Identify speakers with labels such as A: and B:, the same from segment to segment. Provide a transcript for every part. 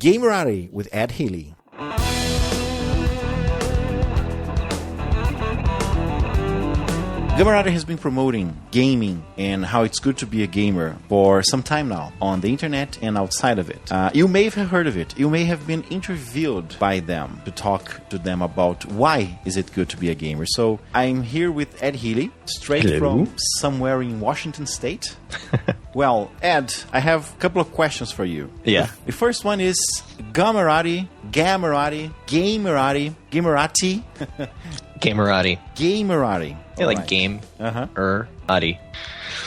A: Gamerati with Ed Healy. Gamerati has been promoting gaming and how it's good to be a gamer for some time now on the internet and outside of it. You may have heard of it. You may have been interviewed by them to talk to them about why is it good to be a gamer. So I'm here with Ed Healy, straight from somewhere in Washington State. Well, Ed, I have a couple of questions for you.
B: Yeah.
A: The first one is Gamerati.
B: Gamerati. Yeah, like game. Adi.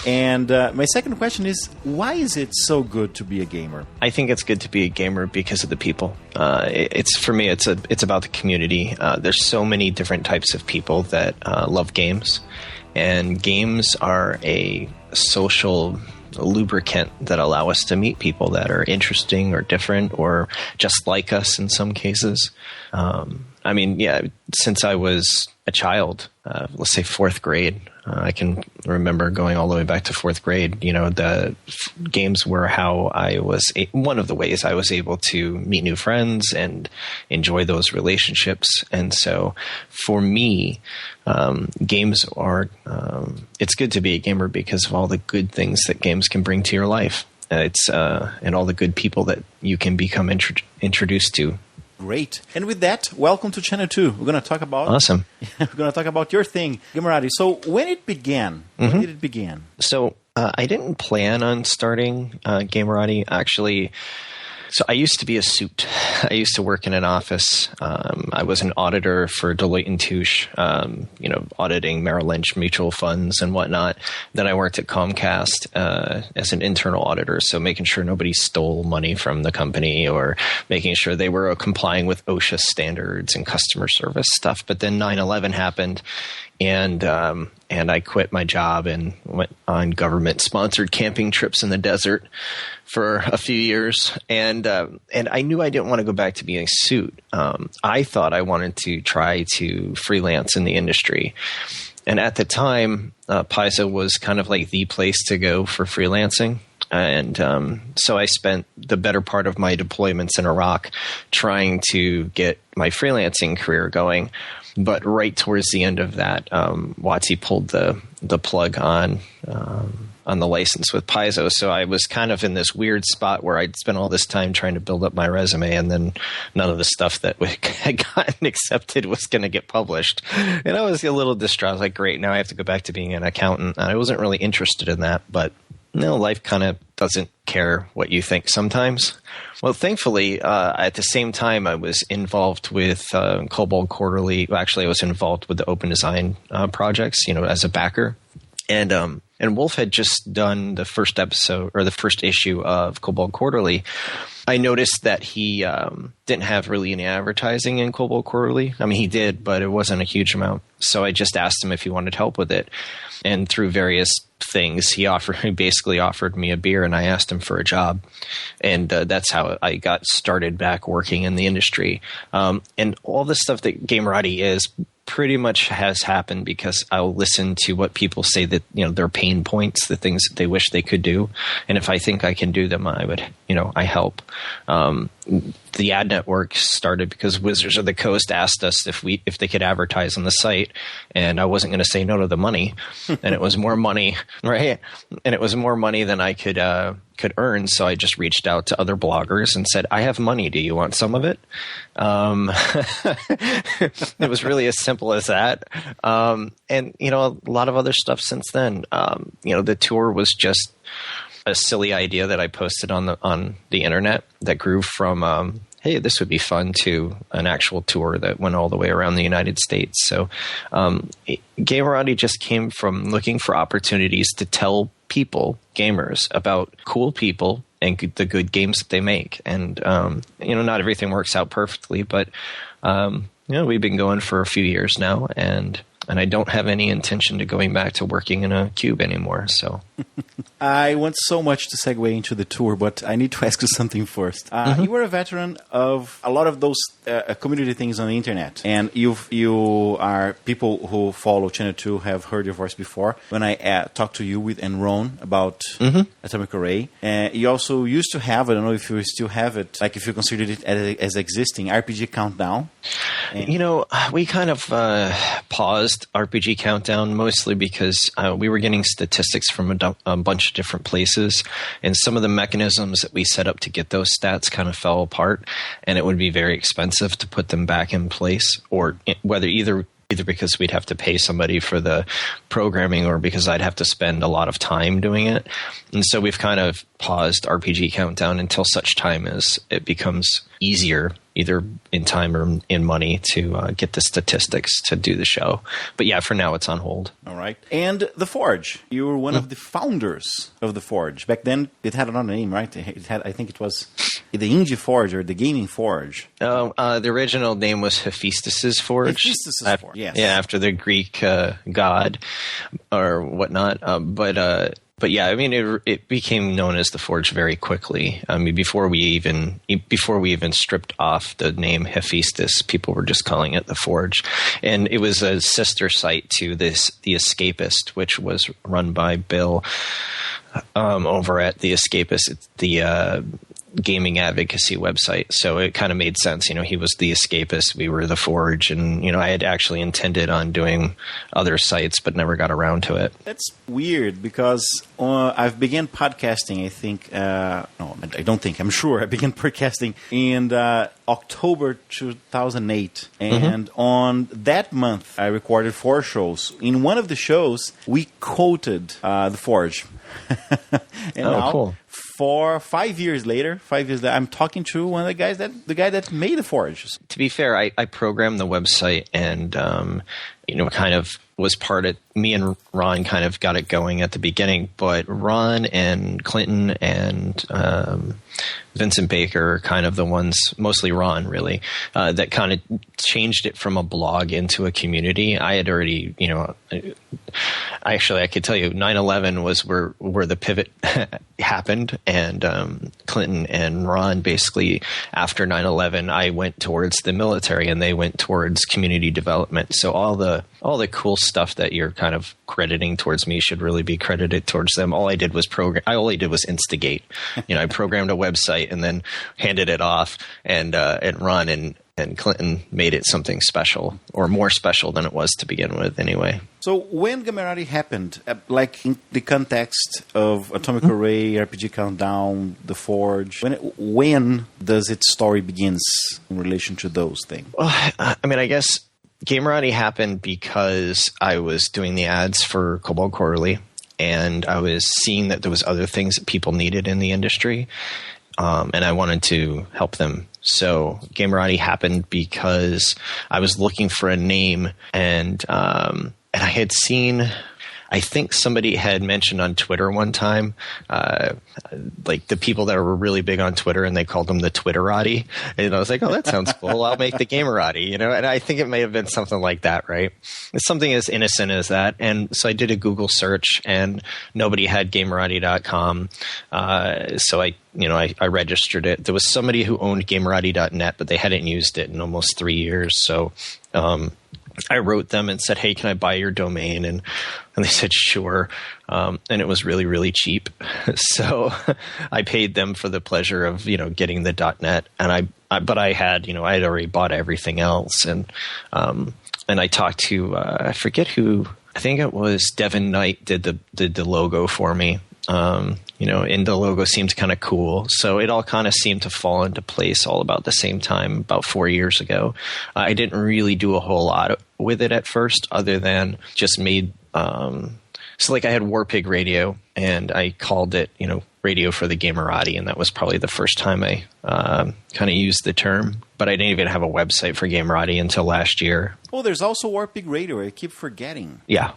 A: And my second question is, why is it so good to be a gamer?
B: I think it's good to be a gamer because of the people. For me, it's about the community. There's so many different types of people that love games, and games are a social lubricant that allow us to meet people that are interesting or different or just like us in some cases. Since I was a child, let's say fourth grade, I can remember going all the way back to fourth grade. The games were how one of the ways I was able to meet new friends and enjoy those relationships. And so for me, games are, it's good to be a gamer because of all the good things that games can bring to your life. And all the good people that you can become introduced to.
A: Great. And with that, welcome to Channel 2. We're going to talk about...
B: Awesome.
A: We're going to talk about your thing, Gamerati. So when it began, when did it begin?
B: So I didn't plan on starting Gamerati, actually. So I used to be a suit. I used to work in an office. I was an auditor for Deloitte & Touche, auditing Merrill Lynch mutual funds and whatnot. Then I worked at Comcast as an internal auditor, so making sure nobody stole money from the company or making sure they were complying with OSHA standards and customer service stuff. But then 9/11 happened, and I quit my job and went on government-sponsored camping trips in the desert for a few years, and I knew I didn't want to go back to being a suit. I thought I wanted to try to freelance in the industry, and at the time, Paizo was kind of like the place to go for freelancing. And so I spent the better part of my deployments in Iraq trying to get my freelancing career going. But right towards the end of that, WotC pulled the plug on the license with Paizo. So I was kind of in this weird spot where I'd spent all this time trying to build up my resume, and then none of the stuff that had gotten accepted was going to get published. And I was a little distraught. I was like, great, now I have to go back to being an accountant. And I wasn't really interested in that, but no, life kind of doesn't care what you think sometimes. Well, thankfully, at the same time, I was involved with Cobalt Quarterly. Well, actually, I was involved with the Open Design projects, as a backer. And Wolf had just done the first episode or the first issue of Cobalt Quarterly. I noticed that he didn't have really any advertising in Cobalt Quarterly. I mean, he did, but it wasn't a huge amount. So I just asked him if he wanted help with it. And through various things, he basically offered me a beer, and I asked him for a job. And that's how I got started back working in the industry. And all the stuff that Gamerati is pretty much has happened because I'll listen to what people say that, their pain points, the things that they wish they could do. And if I think I can do them, I would, I help. The ad network started because Wizards of the Coast asked us if they could advertise on the site, and I wasn't going to say no to the money, and it was more money, right? And it was more money than I could earn, so I just reached out to other bloggers and said, "I have money. Do you want some of it?" It was really as simple as that, and a lot of other stuff since then. The tour was just a silly idea that I posted on the internet that grew from hey, this would be fun, to an actual tour that went all the way around the United States. So Gamerati just came from looking for opportunities to tell people, gamers, about cool people and the good games that they make. And not everything works out perfectly, but we've been going for a few years now, and And I don't have any intention to going back to working in a cube anymore. So
A: I want so much to segue into the tour, but I need to ask you something first. You were a veteran of a lot of those community things on the internet, and you are people who follow Channel 2 have heard your voice before. When I talked to you with Enron about Atomic Array, you also used to have, I don't know if you still have it, like if you considered it as existing, RPG Countdown.
B: We kind of paused RPG Countdown mostly because we were getting statistics from a bunch of different places, and some of the mechanisms that we set up to get those stats kind of fell apart, and it would be very expensive to put them back in place, or whether either because we'd have to pay somebody for the programming or because I'd have to spend a lot of time doing it. And so we've kind of paused RPG Countdown until such time as it becomes easier, either in time or in money, to get the statistics to do the show. But yeah, for now it's on hold.
A: All right. And The Forge. You were one of the founders of The Forge. Back then it had another name, right? It had, I think it was the Indie Forge or the Gaming Forge.
B: The original name was Hephaestus's Forge.
A: Hephaestus's Forge, yes.
B: Yeah, after the Greek god or whatnot. But yeah, I mean, it became known as the Forge very quickly. I mean, before we even stripped off the name Hephaestus, people were just calling it the Forge, and it was a sister site to the Escapist, which was run by Bill over at the Escapist. It's the gaming advocacy website. So it kind of made sense. He was the Escapist, we were the Forge, and I had actually intended on doing other sites but never got around to it.
A: That's weird because I've began podcasting, I think, I'm sure I began podcasting in October 2008, and on that month I recorded 4 shows. In one of the shows we quoted the Forge. And now,
B: cool.
A: For 5 years later, I'm talking to one of the guy that made the Forge.
B: To be fair, I programmed the website and kind of was part of me and Ron kind of got it going at the beginning, but Ron and Clinton and Vincent Baker are kind of the ones, mostly Ron really, that kind of changed it from a blog into a community. I had already, I could tell you 9/11 was where the pivot happened, and Clinton and Ron basically after 9/11, I went towards the military and they went towards community development. So all the cool stuff that you're kind of crediting towards me should really be credited towards them. All I did was instigate. I programmed a website and then handed it off, and Ron and Clinton made it something special, or more special than it was to begin with anyway.
A: So when Gamerati happened, like in the context of Atomic Array, RPG Countdown, The Forge, when does its story begins in relation to those things?
B: Well, I guess Gamerati happened because I was doing the ads for Cobalt Quarterly, and I was seeing that there was other things that people needed in the industry, and I wanted to help them. So Gamerati happened because I was looking for a name, and I had seen, I think somebody had mentioned on Twitter one time, like the people that were really big on Twitter, and they called them the Twitterati. And I was like, oh, that sounds cool. I'll make the Gamerati, and I think it may have been something like that, right? It's something as innocent as that. And so I did a Google search, and nobody had Gamerati.com. So I registered it. There was somebody who owned Gamerati.net, but they hadn't used it in almost 3 years. So, I wrote them and said, hey, can I buy your domain? And they said, sure. And it was really, really cheap. So I paid them for the pleasure of, getting the .net. And but I had already bought everything else. And I talked to, I forget who, I think it was Devin Knight did the logo for me. And the logo seemed kind of cool. So it all kind of seemed to fall into place all about the same time, about 4 years ago. I didn't really do a whole lot with it at first, other than just made, so like I had Warpig Radio, and I called it, Radio for the Gamerati, and that was probably the first time I kind of used the term. But I didn't even have a website for Gamerati until last year.
A: Oh, there's also Warpig Radio. I keep forgetting.
B: Yeah.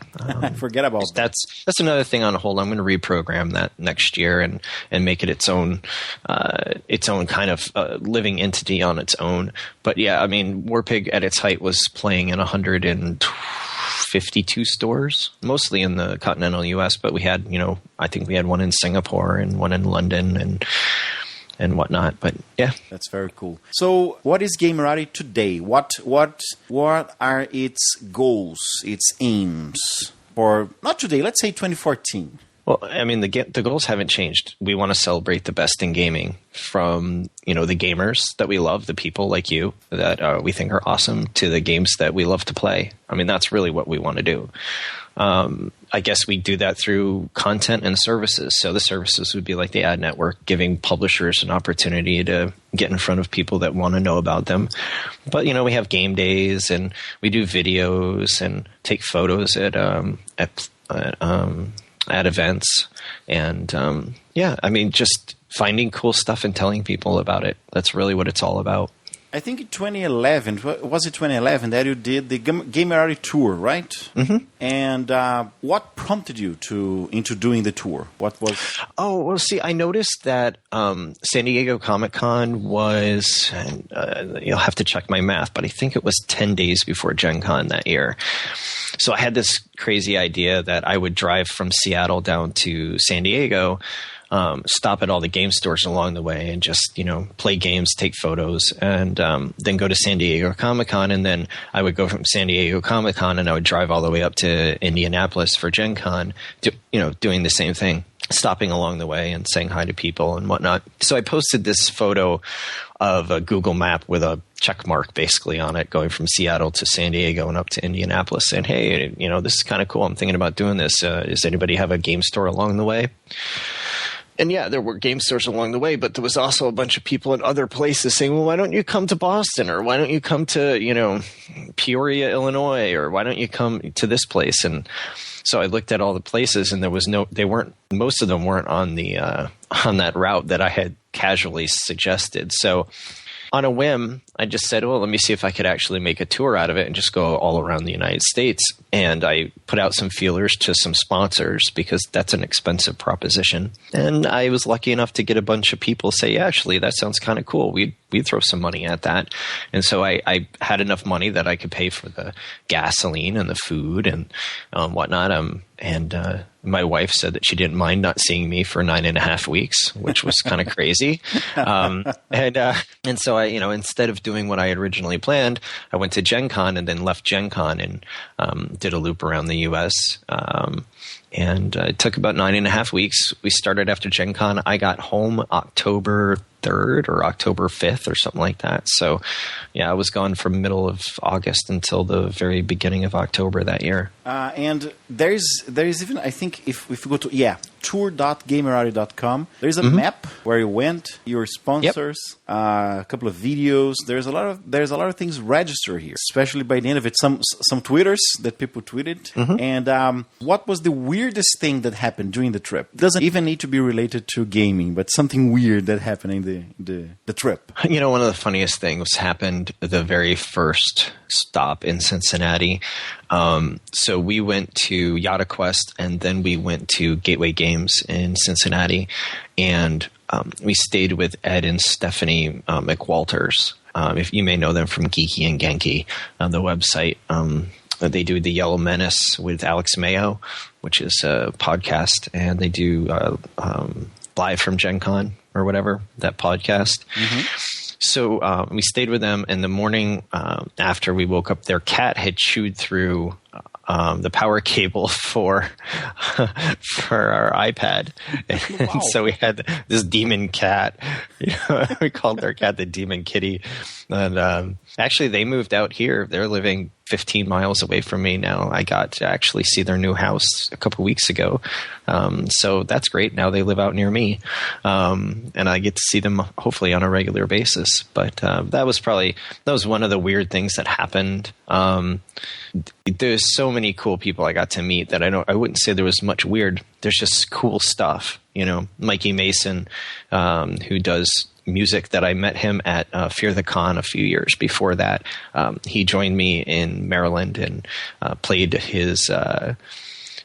A: Forget about that.
B: That's another thing on hold. I'm going to reprogram that next year and make it its own kind of living entity on its own. But yeah, I mean, Warpig at its height was playing in 52 stores, mostly in the continental U.S., but we had, I think we had one in Singapore and one in London and whatnot. But yeah,
A: that's very cool. So, what is Gamerati today? What are its goals, its aims for not today? Let's say 2014.
B: Well, I mean, the goals haven't changed. We want to celebrate the best in gaming, from the gamers that we love, the people like you that we think are awesome, to the games that we love to play. I mean, that's really what we want to do. I guess we do that through content and services. So the services would be like the ad network, giving publishers an opportunity to get in front of people that want to know about them. But, we have game days, and we do videos and take photos at events. And, I mean, just finding cool stuff and telling people about it. That's really what it's all about.
A: I think in 2011, was it 2011 that you did the Gamerati tour, right?
B: Mm-hmm.
A: And what prompted you into doing the tour? What was?
B: Oh, well, see, I noticed that San Diego Comic-Con was, you'll have to check my math, but I think it was 10 days before Gen Con that year. So I had this crazy idea that I would drive from Seattle down to San Diego, stop at all the game stores along the way and just, play games, take photos, and then go to San Diego Comic-Con. And then I would go from San Diego Comic-Con and I would drive all the way up to Indianapolis for Gen Con, doing the same thing, stopping along the way and saying hi to people and whatnot. So I posted this photo of a Google map with a check mark basically on it, going from Seattle to San Diego and up to Indianapolis, saying, hey, this is kind of cool. I'm thinking about doing this. Does anybody have a game store along the way? And yeah, there were game stores along the way, but there was also a bunch of people in other places saying, well, why don't you come to Boston? Or why don't you come to, Peoria, Illinois? Or why don't you come to this place? And so I looked at all the places, and most of them weren't on on that route that I had casually suggested. So on a whim, I just said, well, let me see if I could actually make a tour out of it and just go all around the United States. And I put out some feelers to some sponsors, because that's an expensive proposition. And I was lucky enough to get a bunch of people say, yeah, actually, that sounds kind of cool. We'd throw some money at that. And so I had enough money that I could pay for the gasoline and the food and whatnot. And my wife said that she didn't mind not seeing me for 9.5 weeks, which was kind of crazy. And so I, instead of doing what I had originally planned, I went to Gen Con and then left Gen Con and did a loop around the U.S. And it took about 9.5 weeks. We started after Gen Con. I got home October 3rd or October 5th or something like that. So, yeah, I was gone from middle of August until the very beginning of October that year.
A: And there's even, I think, if we go to, tour.gamerati.com, there's a map where you went, your sponsors, a couple of videos. There's a lot of things registered here, especially by the end of it. Some Twitters that people tweeted. And what was the weirdest thing that happened during the trip? It doesn't even need to be related to gaming, but something weird that happened in the trip.
B: One of the funniest things happened the very first stop in Cincinnati. So we went to Yada Quest, and then we went to Gateway Games in Cincinnati, and we stayed with Ed and Stephanie McWalters. If you may know them from Geeky and Genki, the website. They do The Yellow Menace with Alex Mayo, which is a podcast, and they do Live from Gen Con or whatever, that podcast. So we stayed with them, and the morning after we woke up, their cat had chewed through the power cable for our iPad. And so we had this demon cat. We called our cat the Demon Kitty. And actually, they moved out here. They're living 15 miles away from me now. I got to actually see their new house a couple weeks ago. So that's great. Now they live out near me. And I get to see them hopefully on a regular basis. But that was one of the weird things that happened. There's so many cool people I got to meet that I wouldn't say there was much weird. There's just cool stuff. Mikey Mason, who does music, that I met him at Fear the Con a few years before that. He joined me in Maryland and played his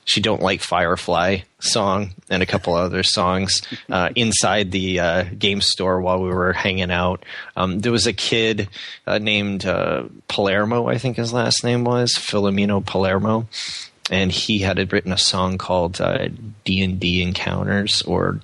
B: She Don't Like Firefly song and a couple other songs inside the game store while we were hanging out. There was a kid named Palermo, I think his last name was, Filomeno Palermo. And he had written a song called D&D Encounters, or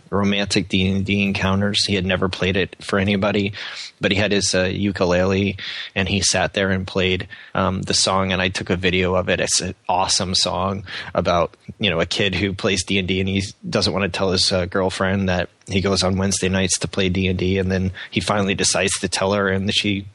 B: Romantic D&D Encounters. He had never played it for anybody, but he had his ukulele, and he sat there and played the song, and I took a video of it. It's an awesome song about, a kid who plays D&D, and he doesn't want to tell his girlfriend that he goes on Wednesday nights to play D&D, and then he finally decides to tell her, and that she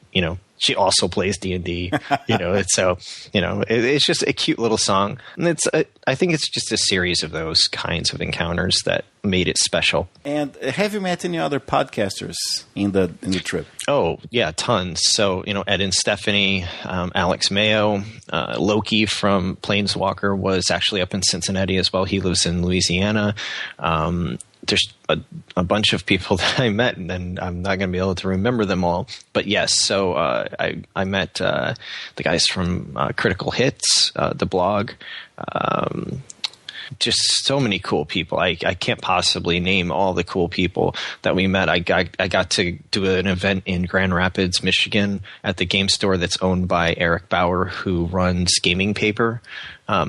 B: also plays D&D, it's just a cute little song. And I think it's just a series of those kinds of encounters that made it special.
A: And have you met any other podcasters in the trip?
B: Oh, yeah, tons. So, Ed and Stephanie, Alex Mayo, Loki from Planeswalker was actually up in Cincinnati as well. He lives in Louisiana. There's a bunch of people that I met, and then I'm not going to be able to remember them all. But yes, so I met the guys from Critical Hits, the blog. Just so many cool people. I can't possibly name all the cool people that we met. I got to do an event in Grand Rapids, Michigan, at the game store that's owned by Eric Bauer, who runs Gaming Paper.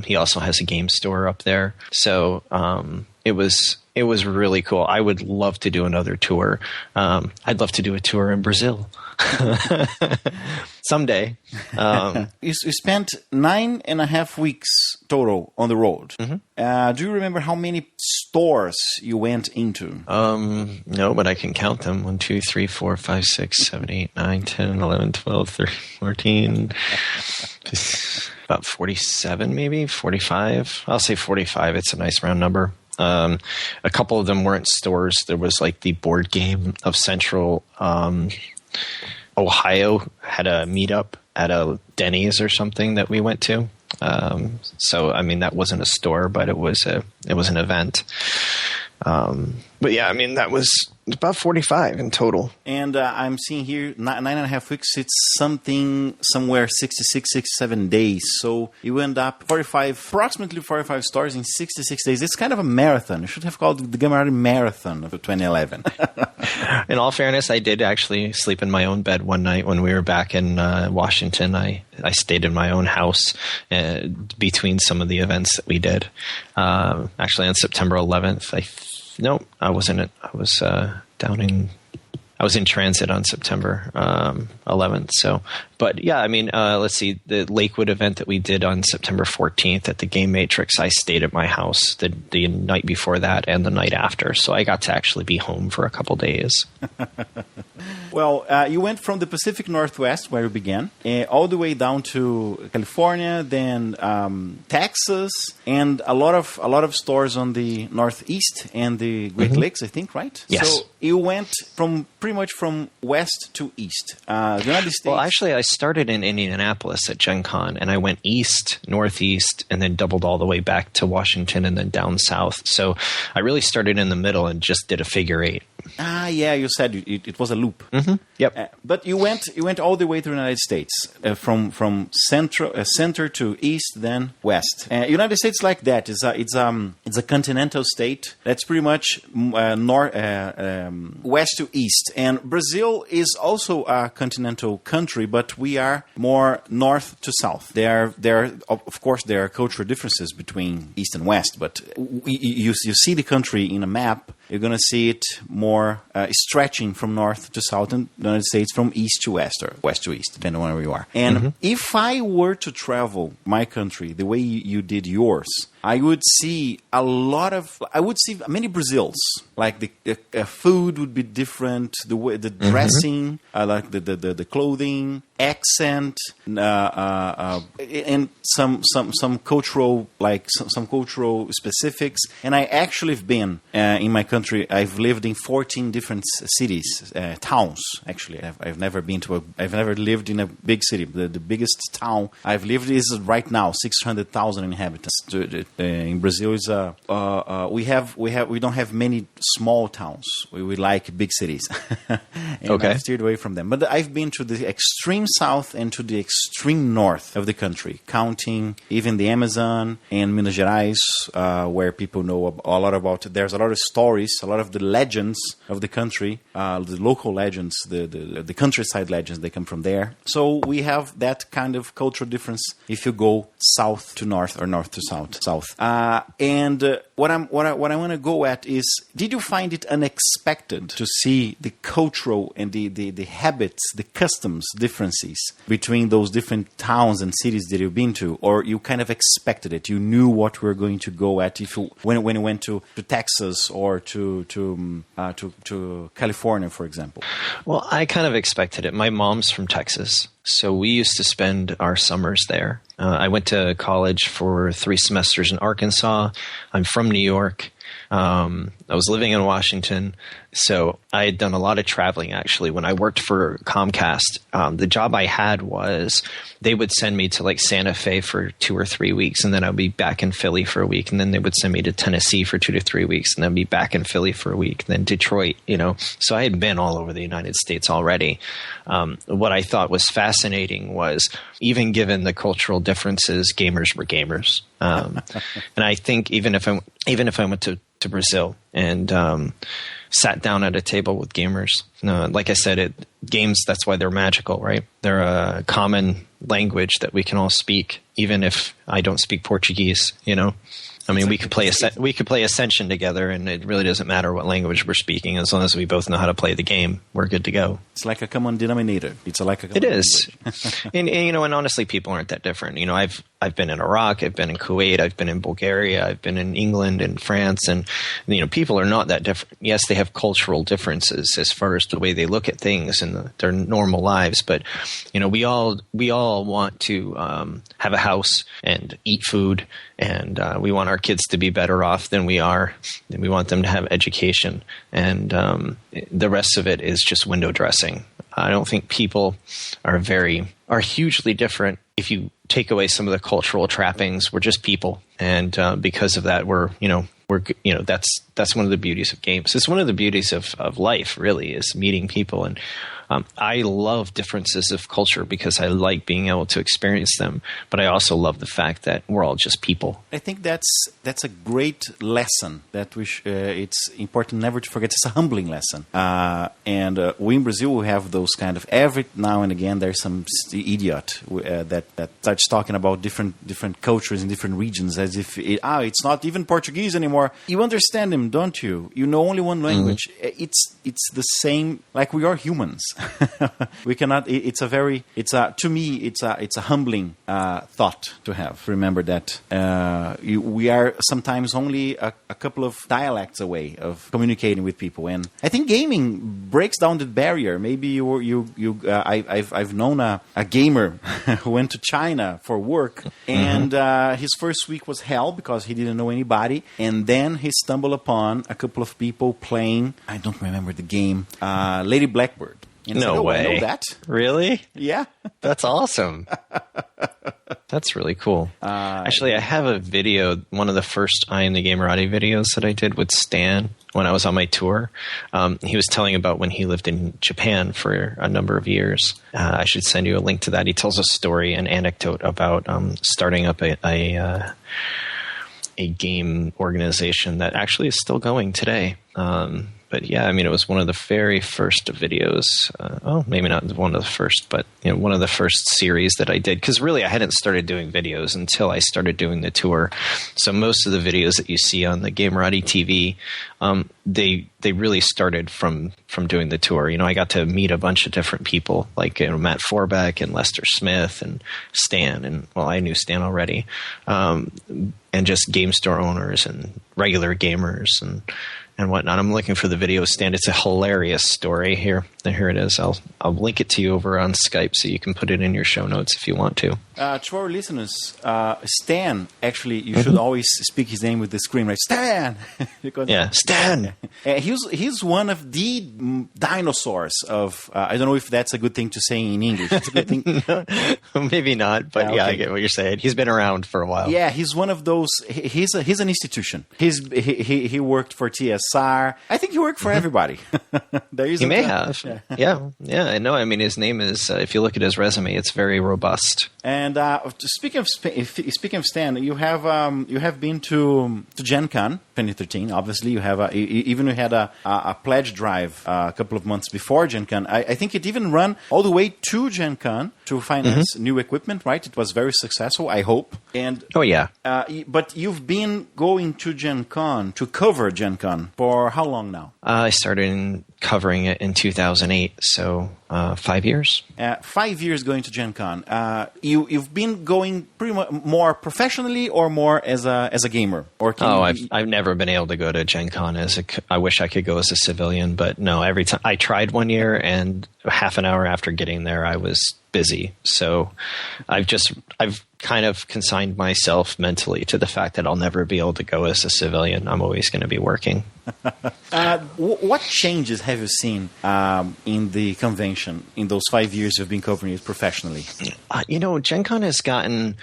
B: He also has a game store up there. So it was really cool. I would love to do another tour. I'd love to do a tour in Brazil someday.
A: You spent 9.5 weeks total on the road. Mm-hmm. Do you remember how many stores you went into?
B: No, but I can count them. 1, 2, 3, 4, 5, 6, 7, 8, 9, 10, 11, 12, 13, 14... about 47, maybe 45. I'll say 45. It's a nice round number. A couple of them weren't stores. There was like the Board Game of Central Ohio had a meetup at a Denny's or something that we went to. So I mean, that wasn't a store, but it was an event. But yeah, I mean, that was about 45 in total.
A: And I'm seeing here 9.5 weeks. It's somewhere 66, 67 days. So you end up approximately 45 stores in 66 days. It's kind of a marathon. You should have called it the Gamerati Marathon of 2011.
B: In all fairness, I did actually sleep in my own bed one night when we were back in Washington. I stayed in my own house between some of the events that we did. Actually, on September 11th, no, I wasn't. I was I was in transit on September 11th. So, but yeah, I mean, let's see, the Lakewood event that we did on September 14th at the Game Matrix, I stayed at my house the night before that and the night after. So I got to actually be home for a couple days.
A: Well, you went from the Pacific Northwest, where you began, all the way down to California, then Texas, and a lot of stores on the Northeast and the Great Lakes, I think, right?
B: Yes.
A: So you went pretty much from west to east. The United States.
B: Well, actually, I started in Indianapolis at Gen Con, and I went east, northeast, and then doubled all the way back to Washington and then down south. So I really started in the middle and just did a figure eight.
A: Yeah, you said it was a loop.
B: Mm-hmm. Yep.
A: But you went all the way to the United States, from center to east, then west. United States like that it's a continental state that's pretty much west to east. And Brazil is also a continental country, but we are more north to south. Of course there are cultural differences between east and west, but you see the country in a map. You're going to see it more stretching from north to south in the United States, from east to west or west to east, depending on where you are. And if I were to travel my country the way you did yours, I would see many Brazils. Like the food would be different, the dressing, like the clothing, accent, and some cultural, like some cultural specifics. And I actually have been in my country. I've lived in 14 different cities, towns. Actually, I've never lived in a big city. The biggest town I've lived is right now 600,000 inhabitants. in Brazil is we don't have many small towns. We like big cities. And
B: Okay.
A: I've steered away from them. But I've been to the extreme south and to the extreme north of the country, counting even the Amazon and Minas Gerais, where people know a lot about. There's a lot of stories, a lot of the legends of the country, the local legends, the countryside legends. They come from there. So we have that kind of cultural difference if you go south to north or north to south. What I want to go at is, did you find it unexpected to see the cultural and the habits, the customs differences between those different towns and cities that you've been to, or you kind of expected it? You knew what we were going to go at when you went to Texas or to California, for example.
B: Well, I kind of expected it. My mom's from Texas, so we used to spend our summers there. I went to college for 3 semesters in Arkansas. I'm from New York. I was living in Washington, so I had done a lot of traveling, actually. When I worked for Comcast, the job I had was they would send me to like Santa Fe for 2 or 3 weeks, and then I'd be back in Philly for a week, and then they would send me to Tennessee for 2 to 3 weeks, and then be back in Philly for a week, and then Detroit, So I had been all over the United States already. What I thought was fascinating was, even given the cultural differences, gamers were gamers. And I think even if I went to Brazil and sat down at a table with gamers, like I said, games, that's why they're magical, right? They're a common language that we can all speak, even if I don't speak Portuguese, I mean, we could play Ascension together, and it really doesn't matter what language we're speaking, as long as we both know how to play the game. We're good to go.
A: It's like a common denominator.
B: It is, and honestly, people aren't that different. I've been in Iraq, I've been in Kuwait, I've been in Bulgaria, I've been in England and France, and people are not that different. Yes, they have cultural differences as far as the way they look at things in their normal lives, but we all want to have a house and eat food, and we want our kids to be better off than we are, and we want them to have education, and the rest of it is just window dressing. I don't think people are hugely different. If you take away some of the cultural trappings, we're just people, and because of that, that's one of the beauties of games. It's one of the beauties of life, really, is meeting people. And I love differences of culture because I like being able to experience them. But I also love the fact that we're all just people.
A: I think that's a great lesson that it's important never to forget. It's a humbling lesson. And we in Brazil, we have those kind of, every now and again, there's some idiot that starts talking about different cultures in different regions as if it's not even Portuguese anymore. You understand him, don't you? You know only one language. Mm-hmm. It's the same, like we are humans. We cannot. To me, it's a humbling thought to have. Remember that we are sometimes only a couple of dialects away of communicating with people, and I think gaming breaks down the barrier. Maybe I've known a gamer who went to China for work, and his first week was hell because he didn't know anybody, and then he stumbled upon a couple of people playing. I don't remember the game. Lady Blackbird.
B: No way.
A: I know that.
B: Really?
A: Yeah.
B: That's awesome. That's really cool. Actually, I have a video, one of the first I Am the Gamerati videos that I did with Stan when I was on my tour. He was telling about when he lived in Japan for a number of years. I should send you a link to that. He tells a story, an anecdote about starting up a game organization that actually is still going today. But yeah, I mean, it was one of the very first videos. Maybe not one of the first, but one of the first series that I did. Because really, I hadn't started doing videos until I started doing the tour. So most of the videos that you see on the Gamerati TV, they really started from doing the tour. I got to meet a bunch of different people, like Matt Forbeck and Lester Smith and Stan, and I knew Stan already, and just game store owners and regular gamers and whatnot. I'm looking for the video, Stan. It's a hilarious story here. here it is. I'll link it to you over on Skype so you can put it in your show notes if you want to.
A: To our listeners, Stan, actually, you should always speak his name with the screen, right? Stan! Because,
B: Stan!
A: He's one of the dinosaurs of, I don't know if that's a good thing to say in English. It's a good thing.
B: Maybe not, but I get what you're saying. He's been around for a while.
A: Yeah, he's one of those, he's an institution. He worked for TSR. I think he worked for everybody.
B: He may have. Yeah, I know. I mean, his name is, if you look at his resume, it's very robust.
A: And speaking of Stan, you have been to Gen Con 2013. Obviously, you have you had a pledge drive a couple of months before Gen Con. I think it even ran all the way to Gen Con to finance new equipment. Right? It was very successful, I hope. And but you've been going to Gen Con to cover Gen Con for how long now?
B: I started covering it in 2008, so 5 years.
A: 5 years going to Gen Con. You've been going pretty much more professionally or more as a gamer? Or
B: I've never been able to go to Gen Con I wish I could go as a civilian, but no. Every time I tried one year, and half an hour after getting there, I was busy. So I've kind of consigned myself mentally to the fact that I'll never be able to go as a civilian. I'm always going to be working.
A: What changes have you seen in the convention in those 5 years you've been covering it professionally?
B: Gen Con has gotten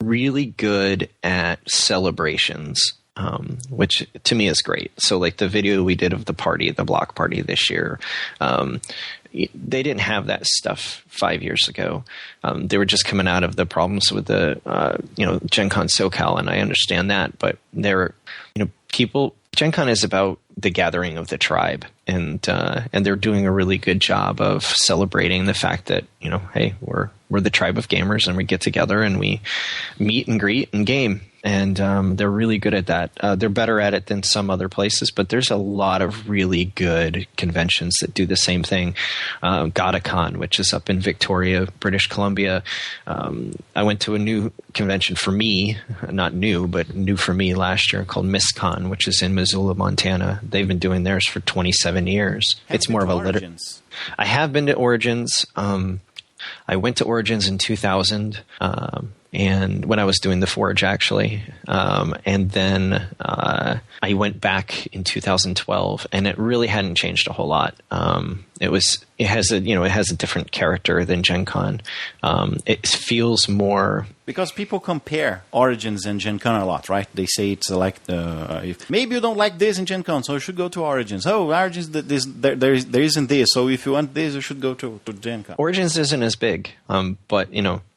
B: really good at celebrations. Which to me is great. So like the video we did of the block party this year, they didn't have that stuff 5 years ago. They were just coming out of the problems with the, Gen Con SoCal, and I understand that, but Gen Con is about the gathering of the tribe, and they're doing a really good job of celebrating the fact that, hey, we're the tribe of gamers, and we get together and we meet and greet and game. And they're really good at that. They're better at it than some other places, but there's a lot of really good conventions that do the same thing. GotaCon, which is up in Victoria, British Columbia. I went to a new convention for me, not new, but new for me last year, called MissCon, which is in Missoula, Montana. They've been doing theirs for 27 years. It's more of a Origins. I have been to Origins. I went to Origins in 2000. And when I was doing the Forge, actually, and then I went back in 2012, and it really hadn't changed a whole lot. It has a different character than Gen Con. It feels more,
A: because people compare Origins and Gen Con a lot, right? They say it's like maybe you don't like this in Gen Con, so you should go to Origins. Oh, Origins, there isn't this, so if you want this, you should go to Gen Con.
B: Origins isn't as big, but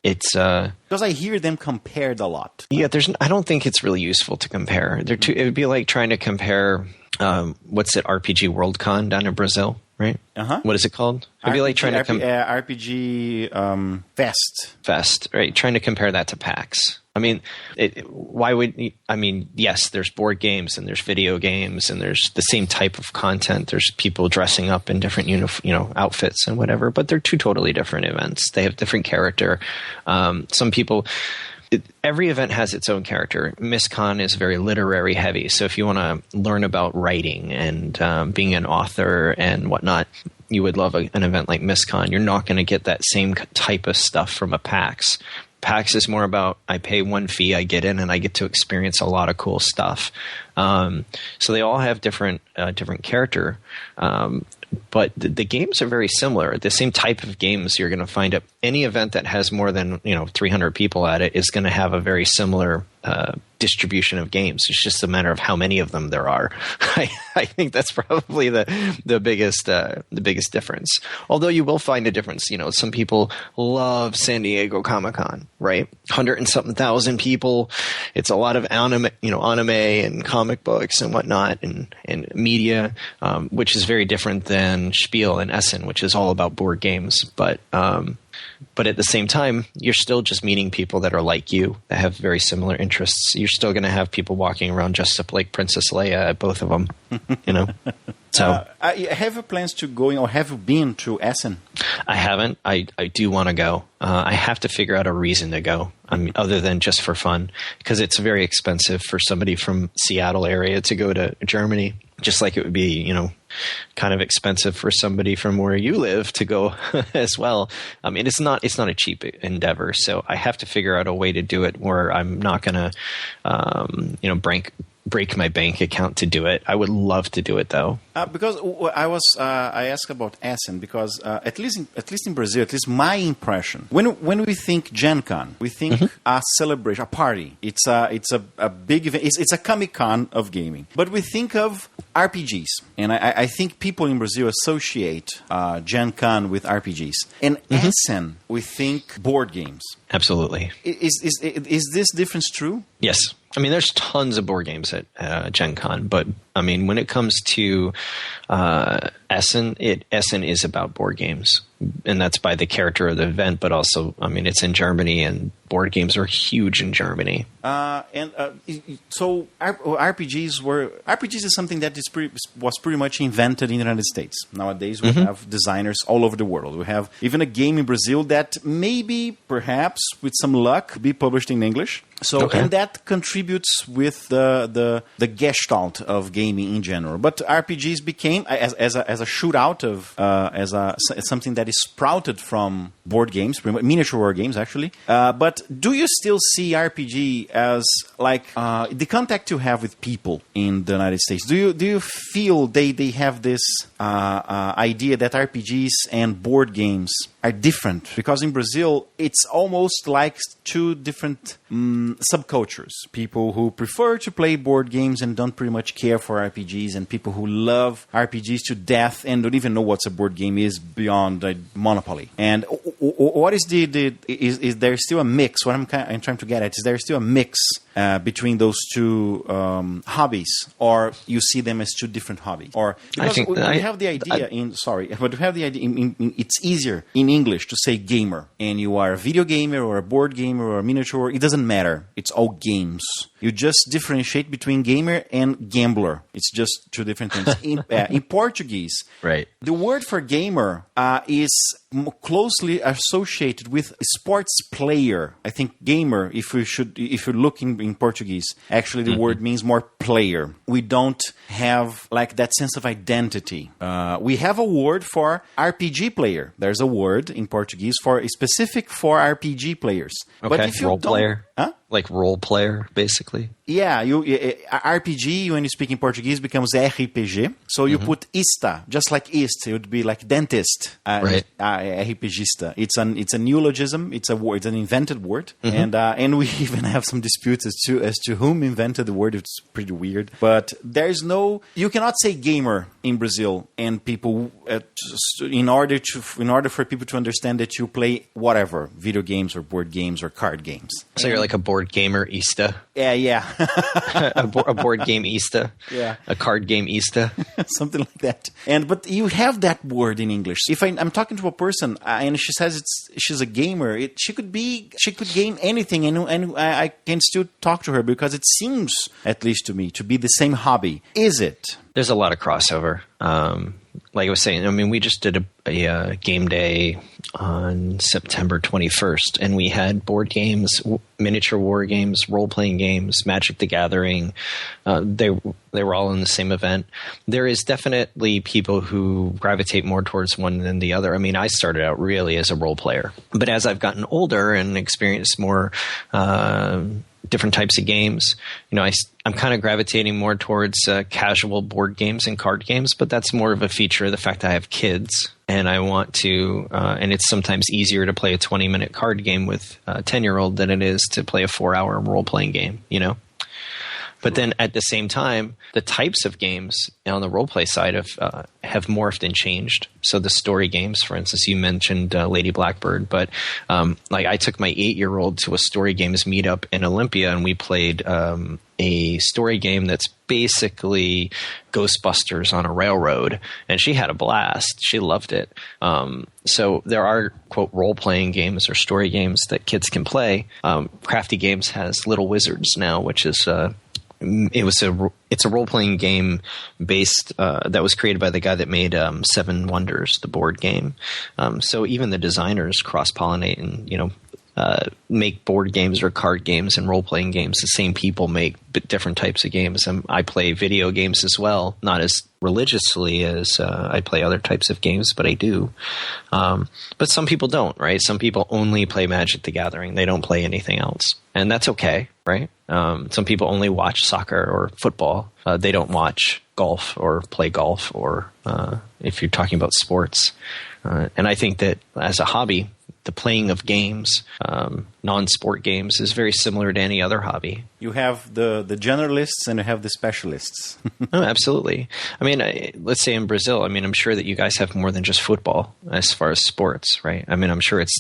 B: it's
A: because I hear them compared a lot.
B: Yeah, I don't think it's really useful to compare. It would be like trying to compare what's it, RPG Worldcon down in Brazil, right? What is it called? It'd be like trying to
A: RPG
B: Fest, right? Trying to compare that to PAX. I mean, yes, there's board games and there's video games and there's the same type of content. There's people dressing up in different outfits and whatever, but they're two totally different events. They have different character. Some people. Every event has its own character. MissCon is very literary heavy. So if you want to learn about writing and being an author and whatnot, you would love an event like MissCon. You're not going to get that same type of stuff from a PAX. PAX is more about, I pay one fee, I get in, and I get to experience a lot of cool stuff. So they all have different character. But the games are very similar. The same type of games you're going to find at any event that has more than 300 people at it is going to have a very similar distribution of games. It's just a matter of how many of them there are. I think that's probably the biggest difference. Although you will find a difference. Some people love San Diego Comic-Con, right? 100 and something thousand people. It's a lot of anime and comic books and whatnot and media, which is very different than Spiel and Essen, which is all about board games. But at the same time, you're still just meeting people that are like you, that have very similar interests. You're still going to have people walking around dressed up like Princess Leia at both of them, So,
A: have you plans to going, or have you been to Essen?
B: I haven't. I do want to go. I have to figure out a reason to go. I mean, other than just for fun, because it's very expensive for somebody from Seattle area to go to Germany, just like it would be, kind of expensive for somebody from where you live to go as well. I mean, it's not a cheap endeavor. So I have to figure out a way to do it where I'm not going to, break my bank account to do it. I would love to do it though.
A: Because I asked about Essen because at least in Brazil, at least my impression, when we think Gen Con, we think a celebration, a party. It's a big event. It's a Comic-Con of gaming. But we think of RPGs, and I think people in Brazil associate Gen Con with RPGs. In Essen, we think board games.
B: Absolutely.
A: Is this difference true?
B: Yes. I mean, there's tons of board games at Gen Con, but I mean, when it comes to Essen is about board games, and that's by the character of the event, but also, I mean, it's in Germany, and board games are huge in Germany. So RPGs is something that was pretty much invented in the United States. Nowadays, we have designers all over the world. We have even a game in Brazil that maybe, perhaps, with some luck, be published in English. So, and that contributes with the gestalt of gaming in general. But RPGs became as a shootout of as something that is sprouted from board games, miniature war games actually. But do you still see RPG as like the contact you have with people in the United States? Do you feel they have this idea that RPGs and board games are different? Because in Brazil, it's almost like two different subcultures. People who prefer to play board games and don't pretty much care for RPGs, and people who love RPGs to death and don't even know what a board game is beyond Monopoly. And what is is there still a mix? What I'm trying to get at is there still a mix between those two hobbies, or you see them as two different hobbies? Or because we have the idea it's easier in English to say gamer, and you are a video gamer or a board gamer or a miniature. It doesn't matter. It's all games. You just differentiate between gamer and gambler. It's just two different things. In Portuguese, right,
A: the word for gamer is closely associated with sports player. I think gamer, if you're looking in Portuguese, actually the word means more player. We don't have like that sense of identity. We have a word for RPG player. There's a word in Portuguese specific for RPG players.
B: Okay.
A: But if you
B: role
A: don't,
B: player, like role player, basically.
A: Yeah, RPG when you speak in Portuguese becomes RPG. So you put ista, just like ist. It would be like dentist.
B: Right.
A: RPGista. It's a neologism. It's a word. It's an invented word, and we even have some disputes as to whom invented the word. It's pretty weird. But there's no. You cannot say gamer in Brazil, and people in order for people to understand that you play whatever video games or board games or card games.
B: So you're like a board gamer-ista.
A: Yeah.
B: a board game-ista.
A: Yeah.
B: A card game-ista.
A: Something like that. But you have that word in English. If I'm talking to a person and she says she's a gamer, she could game anything, and I can still talk to her because it seems, at least to me, to be the same hobby. Is it?
B: There's a lot of crossover. Like I was saying, I mean, we just did a game day on September 21st, and we had board games, miniature war games, role-playing games, Magic the Gathering. They were all in the same event. There is definitely people who gravitate more towards one than the other. I mean, I started out really as a role player, but as I've gotten older and experienced more different types of games, I'm kind of gravitating more towards casual board games and card games, but that's more of a feature of the fact that I have kids, and I want to, and it's sometimes easier to play a 20-minute card game with a 10-year-old than it is to play a 4-hour role-playing game, But then at the same time, the types of games on the role-play side have morphed and changed. So the story games, for instance, you mentioned Lady Blackbird, but like I took my 8-year-old to a story games meetup in Olympia, and we played a story game that's basically Ghostbusters on a railroad, and she had a blast. She loved it. So there are, quote, role-playing games or story games that kids can play. Crafty Games has Little Wizards now, which is it's a role-playing game based that was created by the guy that made Seven Wonders, the board game. So even the designers cross-pollinate and make board games or card games and role-playing games. The same people make different types of games. I play video games as well, not as religiously as I play other types of games, but I do. But some people don't, right? Some people only play Magic the Gathering. They don't play anything else. And that's okay, right? Some people only watch soccer or football. They don't watch golf or play golf, or if you're talking about sports. And I think that as a hobby, the playing of games, non-sport games, is very similar to any other hobby.
A: You have the generalists and you have the specialists.
B: Oh, absolutely. I mean, let's say in Brazil, I mean, I'm sure that you guys have more than just football as far as sports, right? I mean, I'm sure it's,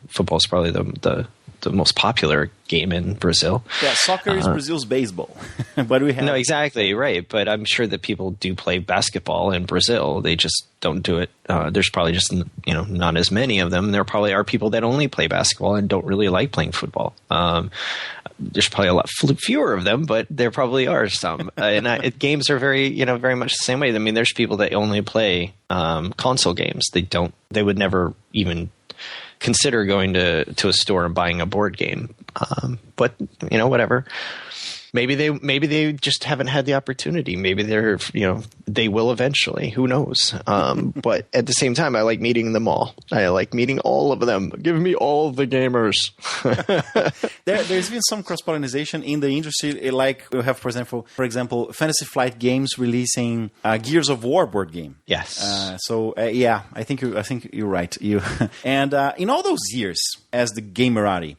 B: football is probably the most popular game in Brazil.
A: Yeah, soccer is Brazil's baseball. But we have...
B: No, exactly, right. But I'm sure that people do play basketball in Brazil. They just don't do it. There's probably just, not as many of them. There probably are people that only play basketball and don't really like playing football. There's probably a lot fewer of them, but there probably are some. Games are very much the same way. I mean, there's people that only play console games. They would never even consider going to a store and buying a board game. But whatever. Maybe they just haven't had the opportunity. Maybe they will eventually. Who knows? But at the same time, I like meeting them all. I like meeting all of them. Give me all the gamers.
A: There's been some cross-pollination in the industry. Like we have, for example, Fantasy Flight Games releasing Gears of War board game.
B: Yes.
A: I think you're right. And in all those years as the Gamerati,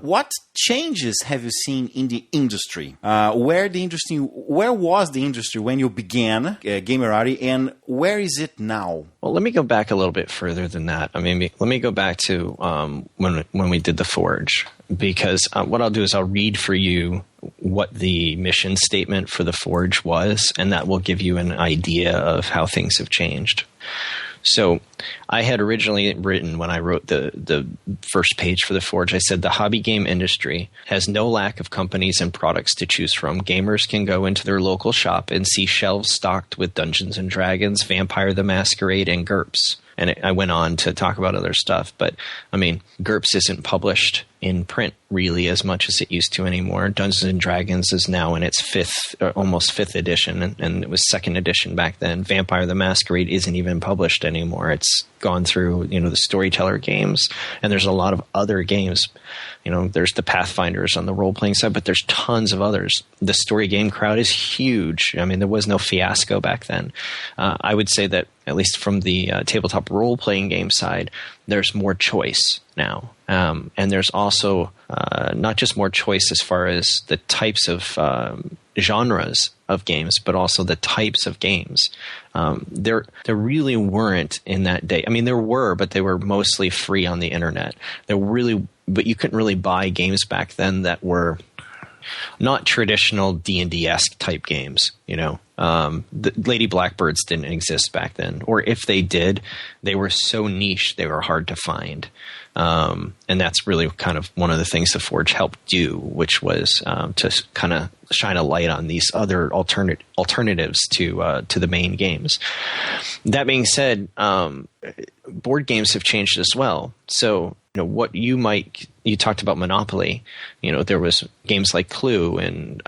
A: what changes have you seen in the industry? Where was the industry when you began Gamerati, and where is it now?
B: Well, let me go back a little bit further than that. I mean, let me go back to when we did the Forge, because what I'll do is I'll read for you what the mission statement for the Forge was, and that will give you an idea of how things have changed. So I had originally written, when I wrote the first page for the Forge, I said the hobby game industry has no lack of companies and products to choose from. Gamers can go into their local shop and see shelves stocked with Dungeons & Dragons, Vampire the Masquerade, and GURPS. And I went on to talk about other stuff. But, I mean, GURPS isn't published in print really as much as it used to anymore. Dungeons & Dragons is now in its almost fifth edition, and it was second edition back then. Vampire the Masquerade isn't even published anymore. It's gone through, the storyteller games, and there's a lot of other games. There's the Pathfinders on the role-playing side, but there's tons of others. The story game crowd is huge. I mean, there was no Fiasco back then. I would say that, at least from the tabletop role-playing game side, there's more choice now. And there's also not just more choice as far as the types of genres of games, but also the types of games. There really weren't in that day. I mean, there were, but they were mostly free on the internet. But you couldn't really buy games back then that were not traditional D&D-esque type games, The Lady Blackbirds didn't exist back then. Or if they did, they were so niche, they were hard to find. And that's really kind of one of the things the Forge helped do, which was to kind of shine a light on these other alternatives to the main games. That being said, board games have changed as well. So, what you talked about Monopoly. There was games like Clue and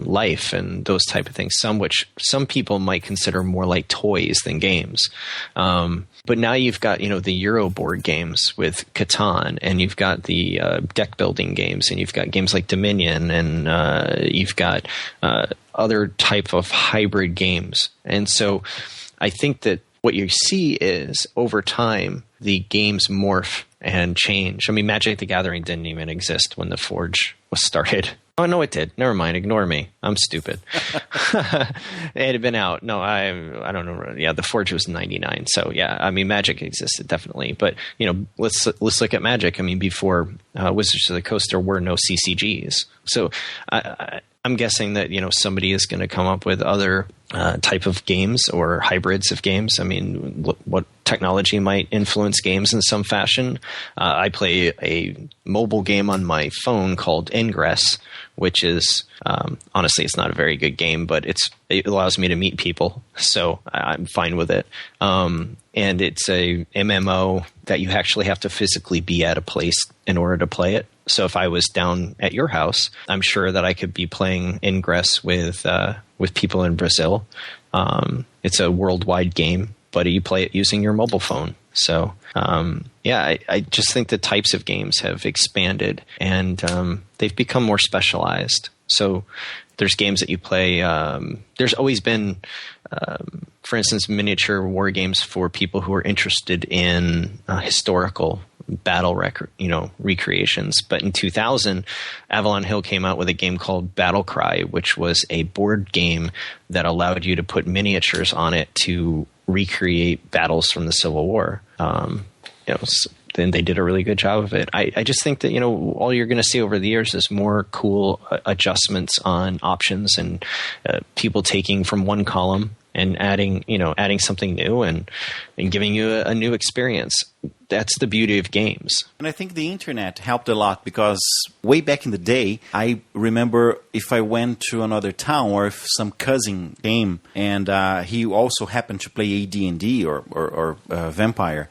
B: Life and those type of things. Some people might consider more like toys than games. But now you've got, the Euro board games with Catan, and you've got the deck building games, and you've got games like Dominion, and you've got other type of hybrid games. And so I think that what you see is over time, the games morph and change. I mean, Magic the Gathering didn't even exist when the Forge was started. Oh, no, it did. Never mind. Ignore me. I'm stupid. It had been out. No, I don't know. Yeah, the Forge was 99. So, yeah, I mean, Magic existed, definitely. But, let's look at Magic. I mean, before Wizards of the Coast, there were no CCGs. So I'm guessing that, somebody is going to come up with other type of games or hybrids of games. I mean, what technology might influence games in some fashion. I play a mobile game on my phone called Ingress, which is honestly, it's not a very good game, but it allows me to meet people, so I'm fine with it. And it's a MMO that you actually have to physically be at a place in order to play it. So if I was down at your house, I'm sure that I could be playing Ingress with people in Brazil. It's a worldwide game, but you play it using your mobile phone. So, I just think the types of games have expanded, and they've become more specialized. So there's games that you play. There's always been, for instance, miniature war games for people who are interested in historical battle recreations. But in 2000, Avalon Hill came out with a game called Battle Cry, which was a board game that allowed you to put miniatures on it to recreate battles from the Civil War. Then they did a really good job of it. I just think that, all you're going to see over the years is more cool adjustments on options and people taking from one column and adding something new and giving you a new experience. That's the beauty of games.
A: And I think the internet helped a lot because way back in the day, I remember if I went to another town or if some cousin came and he also happened to play AD&D or Vampire,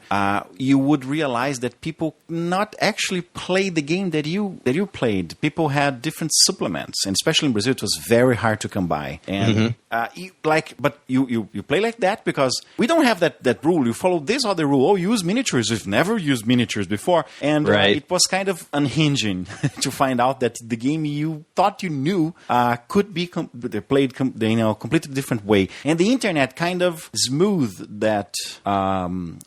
A: you would realize that people not actually played the game that you played. People had different supplements, and especially in Brazil, it was very hard to come by. And you play like that because we don't have that rule. You follow this other rule. Oh, use miniatures. We've never used miniatures before, and it was kind of unhinging to find out that the game you thought you knew could be played completely different way. And the internet kind of smoothed that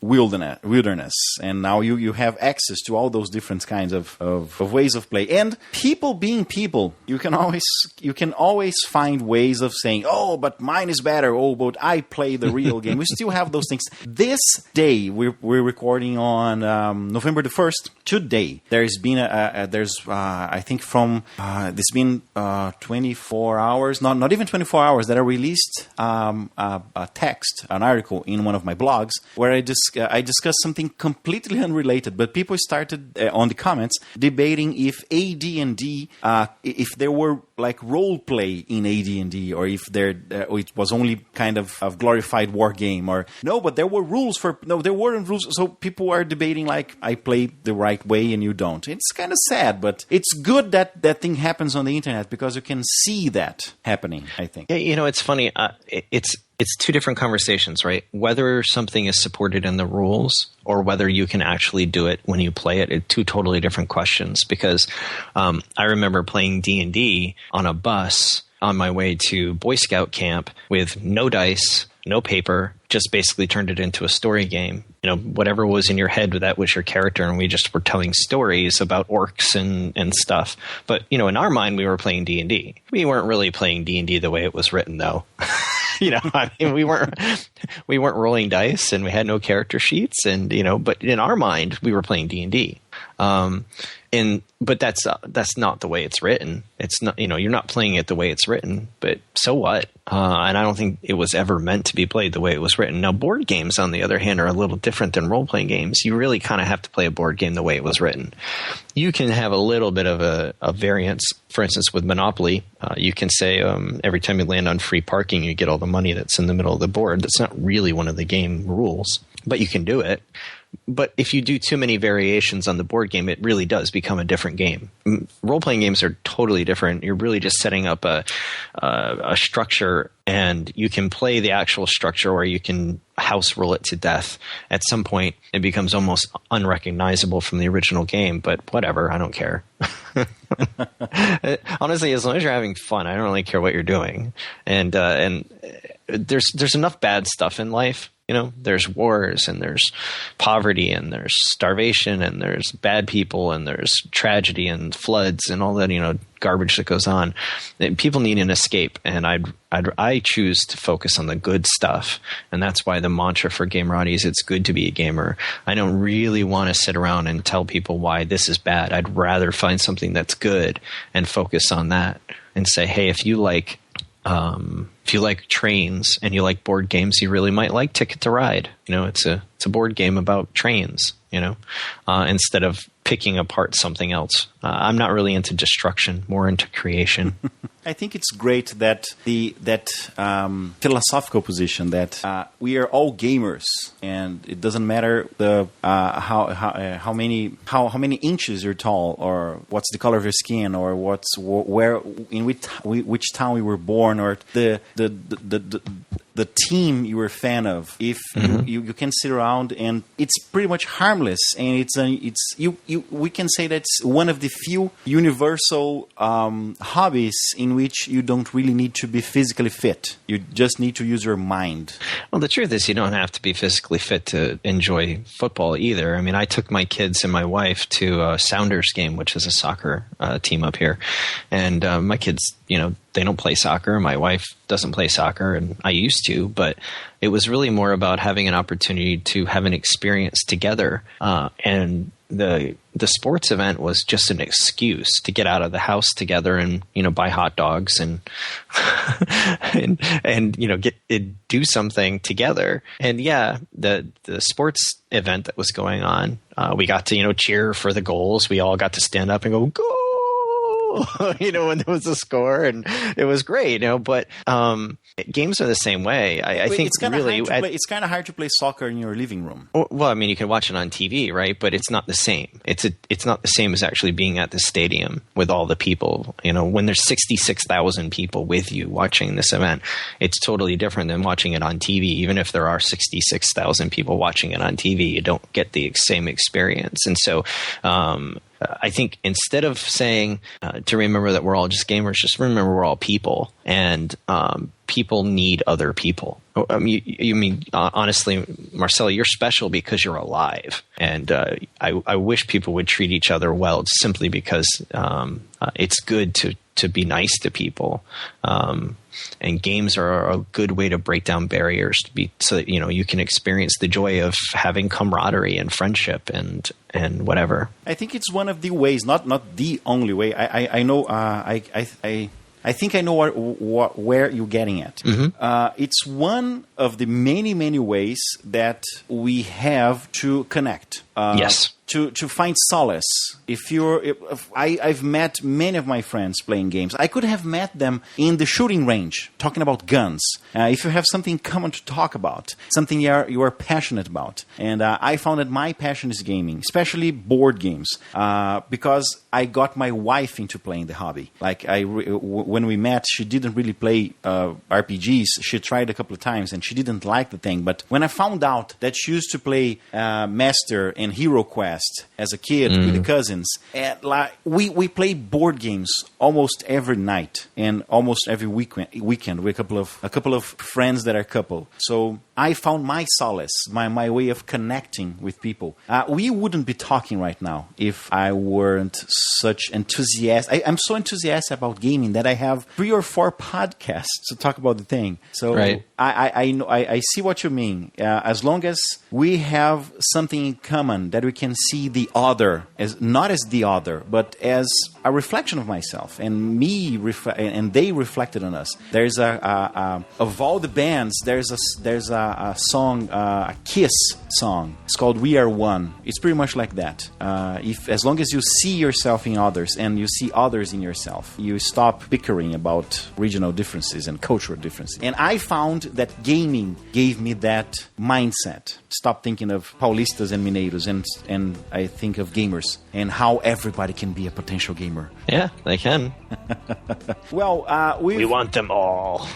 A: wilderness, and now you have access to all those different kinds of ways of play. And people being people, you can always find ways of saying, oh, but mine is better. Oh, but I play the real game. We still have those things. This day we're recording on November the 1st. Today there's been I think from there's been 24 hours, not even 24 hours, that I released a text, an article in one of my blogs where I discussed something completely unrelated, but people started on the comments debating if AD&D, if there were like role play in AD&D, or if it was only kind of a glorified war game, or no, but there were rules there weren't rules. So people are debating like, I play the right way and you don't. It's kind of sad, but it's good that that thing happens on the internet because you can see that happening, I think.
B: Yeah, it's funny. It's two different conversations, right? Whether something is supported in the rules or whether you can actually do it when you play it, two totally different questions. Because I remember playing D&D on a bus on my way to Boy Scout camp with no dice, no paper, just basically turned it into a story game. Whatever was in your head, that was your character, and we just were telling stories about orcs and stuff. But, in our mind, we were playing D&D. We weren't really playing D&D the way it was written, though. We weren't rolling dice, and we had no character sheets, and but in our mind we were playing D&D. But that's not the way it's written. It's not, you're not playing it the way it's written, but so what? And I don't think it was ever meant to be played the way it was written. Now, board games, on the other hand, are a little different than role-playing games. You really kind of have to play a board game the way it was written. You can have a little bit of a variance. For instance, with Monopoly, you can say every time you land on free parking, you get all the money that's in the middle of the board. That's not really one of the game rules, but you can do it. But if you do too many variations on the board game, it really does become a different game. Role-playing games are totally different. You're really just setting up a structure, and you can play the actual structure or you can house rule it to death. At some point, it becomes almost unrecognizable from the original game, but whatever, I don't care. Honestly, as long as you're having fun, I don't really care what you're doing. And there's enough bad stuff in life. There's wars, and there's poverty, and there's starvation, and there's bad people, and there's tragedy and floods and all that, garbage that goes on. People need an escape, and I choose to focus on the good stuff. And that's why the mantra for Gamerati is it's good to be a gamer. I don't really want to sit around and tell people why this is bad. I'd rather find something that's good and focus on that and say, hey, if you like if you like trains and you like board games, you really might like Ticket to Ride. It's a board game about trains, instead of picking apart something else. I'm not really into destruction, more into creation.
A: I think it's great that that philosophical position that we are all gamers, and it doesn't matter how many inches you're tall, or what's the color of your skin, or which town you were born, or the team you were a fan of. If you can sit around, and it's pretty much harmless, and we can say that's one of the few universal hobbies in which you don't really need to be physically fit. You just need to use your mind.
B: Well, the truth is you don't have to be physically fit to enjoy football either. I mean, I took my kids and my wife to a Sounders game, which is a soccer team up here. And my kids, they don't play soccer. My wife doesn't play soccer, and I used to, but it was really more about having an opportunity to have an experience together. And the sports event was just an excuse to get out of the house together and, buy hot dogs and do something together. And yeah, the sports event that was going on, we got to, cheer for the goals. We all got to stand up and go, "Goal!" when there was a score, and it was great, but games are the same way. I think
A: it's kind of hard to play soccer in your living room.
B: Well, I mean, you can watch it on TV, right? But it's not the same. It's not the same as actually being at the stadium with all the people. When there's 66,000 people with you watching this event, it's totally different than watching it on TV. Even if there are 66,000 people watching it on TV, you don't get the same experience. And so, I think instead of saying to remember that we're all just gamers, just remember we're all people, and people need other people. You mean, honestly, Marcelo, you're special because you're alive, and I wish people would treat each other well, simply because it's good to be nice to people. And games are a good way to break down barriers so that you can experience the joy of having camaraderie and friendship and whatever.
A: I think it's one of the ways, not the only way. I know. I think I know where you're getting at. It's one of the many ways that we have to connect.
B: Yes.
A: To find solace. I've met many of my friends playing games. I could have met them in the shooting range, talking about guns. If you have something common to talk about, something you are passionate about. And I found that my passion is gaming, especially board games, because I got my wife into playing the hobby. Like when we met, she didn't really play RPGs. She tried a couple of times and she didn't like the thing. But when I found out that she used to play Master and Hero Quest as a kid with the cousins, and we play board games almost every night and almost every weekend with a couple of friends that are couple. So I found my solace, my way of connecting with people. We wouldn't be talking right now if I weren't such enthusiastic. I'm so enthusiastic about gaming that I have 3 or 4 podcasts to talk about the thing. So right. I see what you mean. As long as we have something in common that we can see the other as not as the other, but as a reflection of myself and me, and they reflected on us. There's of all the bands, there's a song, a Kiss song. It's called "We Are One." It's pretty much like that. As long as you see yourself in others and you see others in yourself, you stop bickering about regional differences and cultural differences. And I found that gaming gave me that mindset. Stop thinking of paulistas and mineiros, and I think of gamers and how everybody can be a potential gamer.
B: Yeah, they can.
A: Well,
B: we want them all.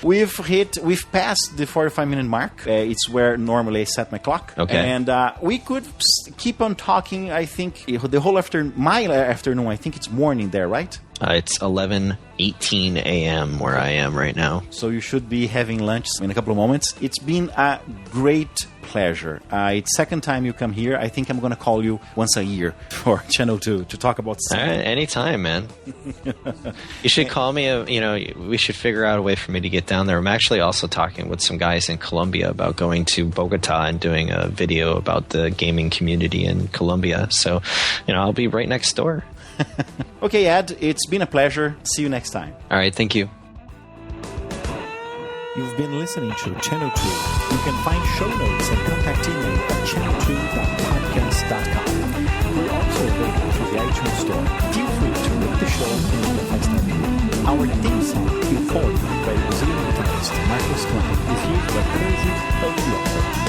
A: We've passed the 45-minute mark. It's where normally I set my clock.
B: Okay.
A: And we could keep on talking, I think, the whole my afternoon. I think it's morning there, right?
B: It's 11:18 a.m. where I am right now.
A: So you should be having lunch in a couple of moments. It's been a great pleasure. It's second time you come here. I think I'm going to call you once a year for Channel 2 to talk about something.
B: All right, anytime, man. You should call me. We should figure out a way for me to get down there. I'm actually also talking with some guys in Colombia about going to Bogota and doing a video about the gaming community in Colombia. So, I'll be right next door.
A: Okay, Ed, it's been a pleasure. See you next time.
B: All right, thank you.
C: You've been listening to Channel 2. You can find show notes and contact email at channel2.podcast.com. We're also available through the iTunes Store. Feel free to rate the show and leave a 5-star review. Our theme song, Feel Forward, by Brazilian guitarist Marcos Klein, is used by Produzido, entre.